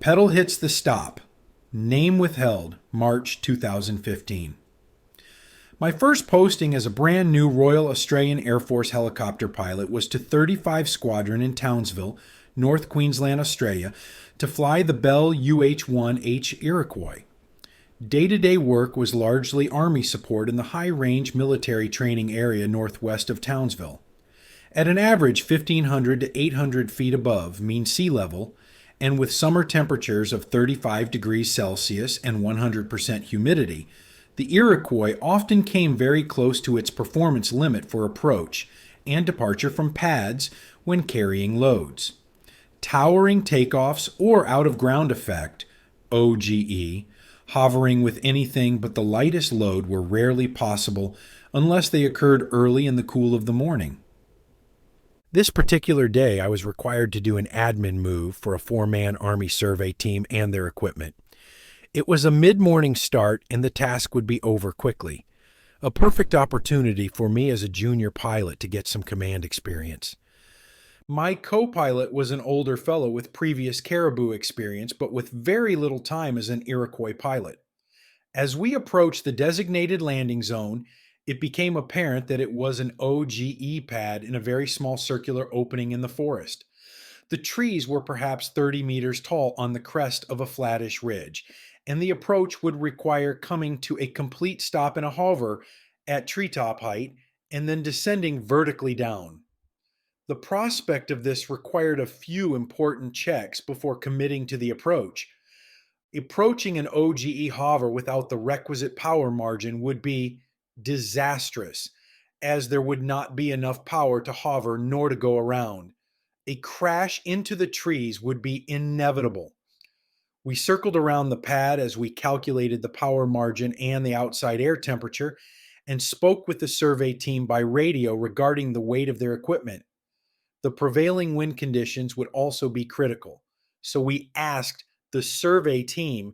Pedal hits the stop. Name withheld, March 2015. My first posting as a brand new Royal Australian Air Force helicopter pilot was to 35 Squadron in Townsville, North Queensland, Australia, to fly the Bell UH-1H Iroquois. Day-to-day work was largely Army support in the high-range military training area northwest of Townsville. At an average 1,500 to 800 feet above mean sea level, and with summer temperatures of 35 degrees Celsius and 100% humidity, the Iroquois often came very close to its performance limit for approach and departure from pads when carrying loads. Towering takeoffs or out-of-ground effect, OGE, hovering with anything but the lightest load were rarely possible unless they occurred early in the cool of the morning. This particular day, I was required to do an admin move for a 4-man Army survey team and their equipment. It was a mid-morning start, and the task would be over quickly. A perfect opportunity for me as a junior pilot to get some command experience. My co-pilot was an older fellow with previous caribou experience, but with very little time as an Iroquois pilot. As we approached the designated landing zone, it became apparent that it was an OGE pad in a very small circular opening in the forest. The trees were perhaps 30 meters tall on the crest of a flattish ridge, and the approach would require coming to a complete stop and a hover at treetop height and then descending vertically down. The prospect of this required a few important checks before committing to the approach. Approaching an OGE hover without the requisite power margin would be disastrous, as there would not be enough power to hover nor to go around. A crash into the trees would be inevitable. We circled around the pad as we calculated the power margin and the outside air temperature and spoke with the survey team by radio regarding the weight of their equipment. The prevailing wind conditions would also be critical, so we asked the survey team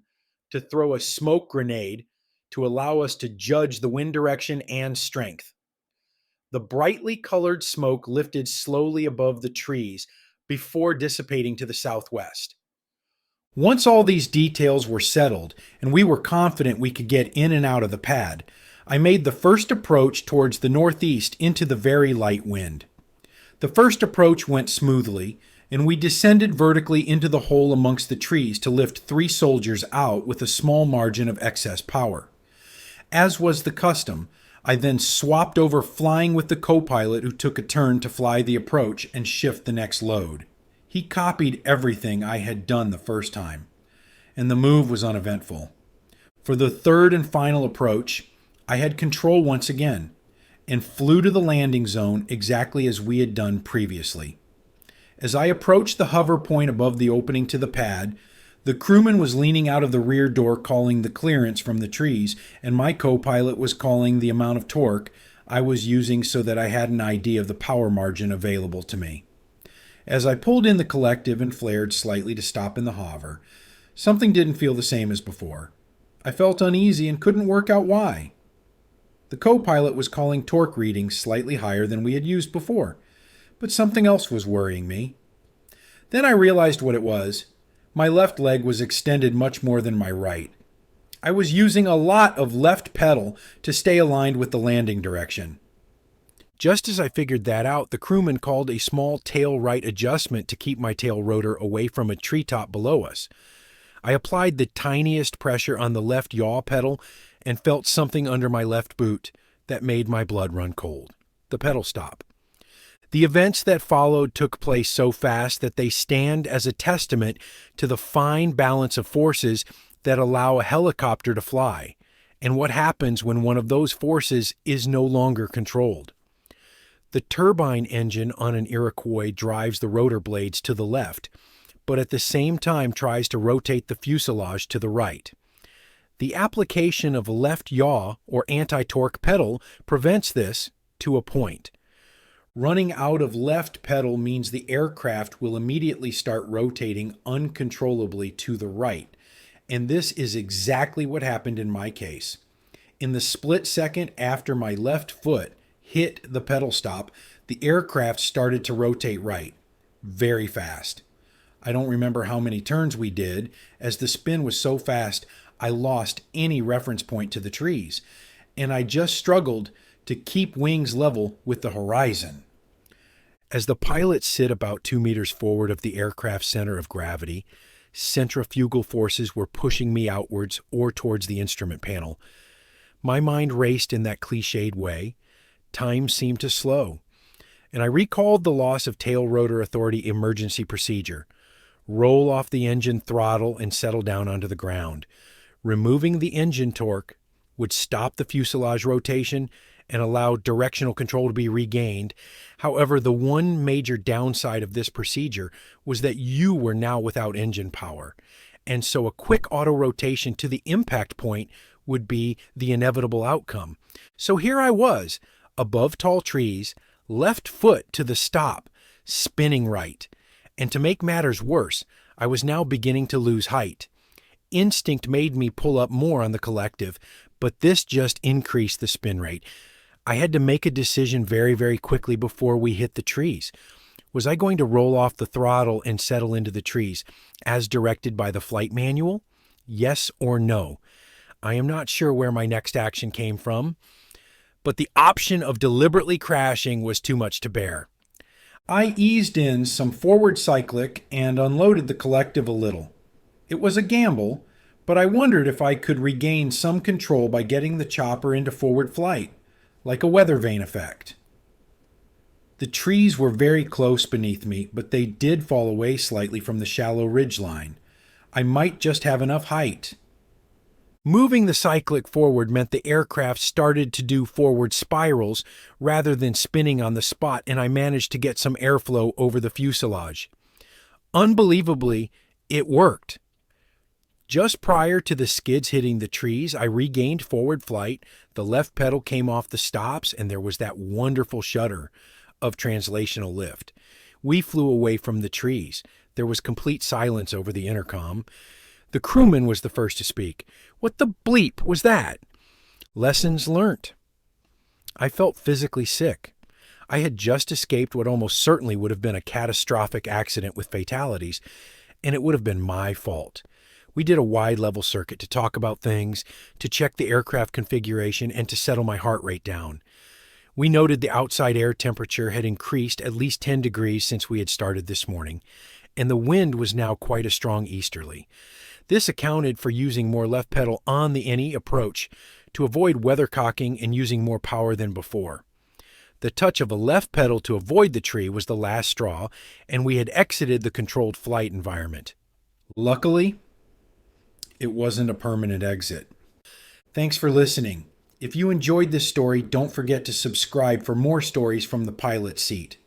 to throw a smoke grenade to allow us to judge the wind direction and strength. The brightly colored smoke lifted slowly above the trees before dissipating to the southwest. Once all these details were settled and we were confident we could get in and out of the pad, I made the first approach towards the northeast into the very light wind. The first approach went smoothly, and we descended vertically into the hole amongst the trees to lift 3 soldiers out with a small margin of excess power. As was the custom, I then swapped over flying with the co-pilot who took a turn to fly the approach and shift the next load. He copied everything I had done the first time, and the move was uneventful. For the third and final approach, I had control once again, and flew to the landing zone exactly as we had done previously. As I approached the hover point above the opening to the pad, the crewman was leaning out of the rear door calling the clearance from the trees, and my co-pilot was calling the amount of torque I was using so that I had an idea of the power margin available to me. As I pulled in the collective and flared slightly to stop in the hover, something didn't feel the same as before. I felt uneasy and couldn't work out why. The co-pilot was calling torque readings slightly higher than we had used before, but something else was worrying me. Then I realized what it was. My left leg was extended much more than my right. I was using a lot of left pedal to stay aligned with the landing direction. Just as I figured that out, the crewman called a small tail right adjustment to keep my tail rotor away from a treetop below us. I applied the tiniest pressure on the left yaw pedal and felt something under my left boot that made my blood run cold. The pedal stopped. The events that followed took place so fast that they stand as a testament to the fine balance of forces that allow a helicopter to fly, and what happens when one of those forces is no longer controlled. The turbine engine on an Iroquois drives the rotor blades to the left, but at the same time tries to rotate the fuselage to the right. The application of a left yaw or anti-torque pedal prevents this to a point. Running out of left pedal means the aircraft will immediately start rotating uncontrollably to the right, and this is exactly what happened in my case. In the split second after my left foot hit the pedal stop, the aircraft started to rotate right, very fast. I don't remember how many turns we did, as the spin was so fast I lost any reference point to the trees, and I just struggled to keep wings level with the horizon. As the pilot sit about 2 meters forward of the aircraft's center of gravity, centrifugal forces were pushing me outwards or towards the instrument panel. My mind raced in that cliched way. Time seemed to slow, and I recalled the loss of tail rotor authority emergency procedure. Roll off the engine throttle and settle down onto the ground. Removing the engine torque would stop the fuselage rotation and allow directional control to be regained. However, the one major downside of this procedure was that you were now without engine power, and so a quick auto rotation to the impact point would be the inevitable outcome. So here I was, above tall trees, left foot to the stop, spinning right. And to make matters worse, I was now beginning to lose height. Instinct made me pull up more on the collective, but this just increased the spin rate. I had to make a decision very, very quickly before we hit the trees. Was I going to roll off the throttle and settle into the trees, as directed by the flight manual? Yes or no? I am not sure where my next action came from, but the option of deliberately crashing was too much to bear. I eased in some forward cyclic and unloaded the collective a little. It was a gamble, but I wondered if I could regain some control by getting the chopper into forward flight, like a weather vane effect. The trees were very close beneath me, but they did fall away slightly from the shallow ridge line. I might just have enough height. Moving the cyclic forward meant the aircraft started to do forward spirals rather than spinning on the spot, and I managed to get some airflow over the fuselage. Unbelievably, it worked. Just prior to the skids hitting the trees, I regained forward flight, the left pedal came off the stops, and there was that wonderful shudder of translational lift. We flew away from the trees. There was complete silence over the intercom. The crewman was the first to speak. "What the bleep was that?" Lessons learnt. I felt physically sick. I had just escaped what almost certainly would have been a catastrophic accident with fatalities, and it would have been my fault. We did a wide level circuit to talk about things, to check the aircraft configuration, and to settle my heart rate down. We noted the outside air temperature had increased at least 10 degrees since we had started this morning, and the wind was now quite a strong easterly. This accounted for using more left pedal on the any approach to avoid weathercocking and using more power than before. The touch of a left pedal to avoid the tree was the last straw, and we had exited the controlled flight environment. Luckily, it wasn't a permanent exit. Thanks for listening. If you enjoyed this story, don't forget to subscribe for more stories from the pilot seat.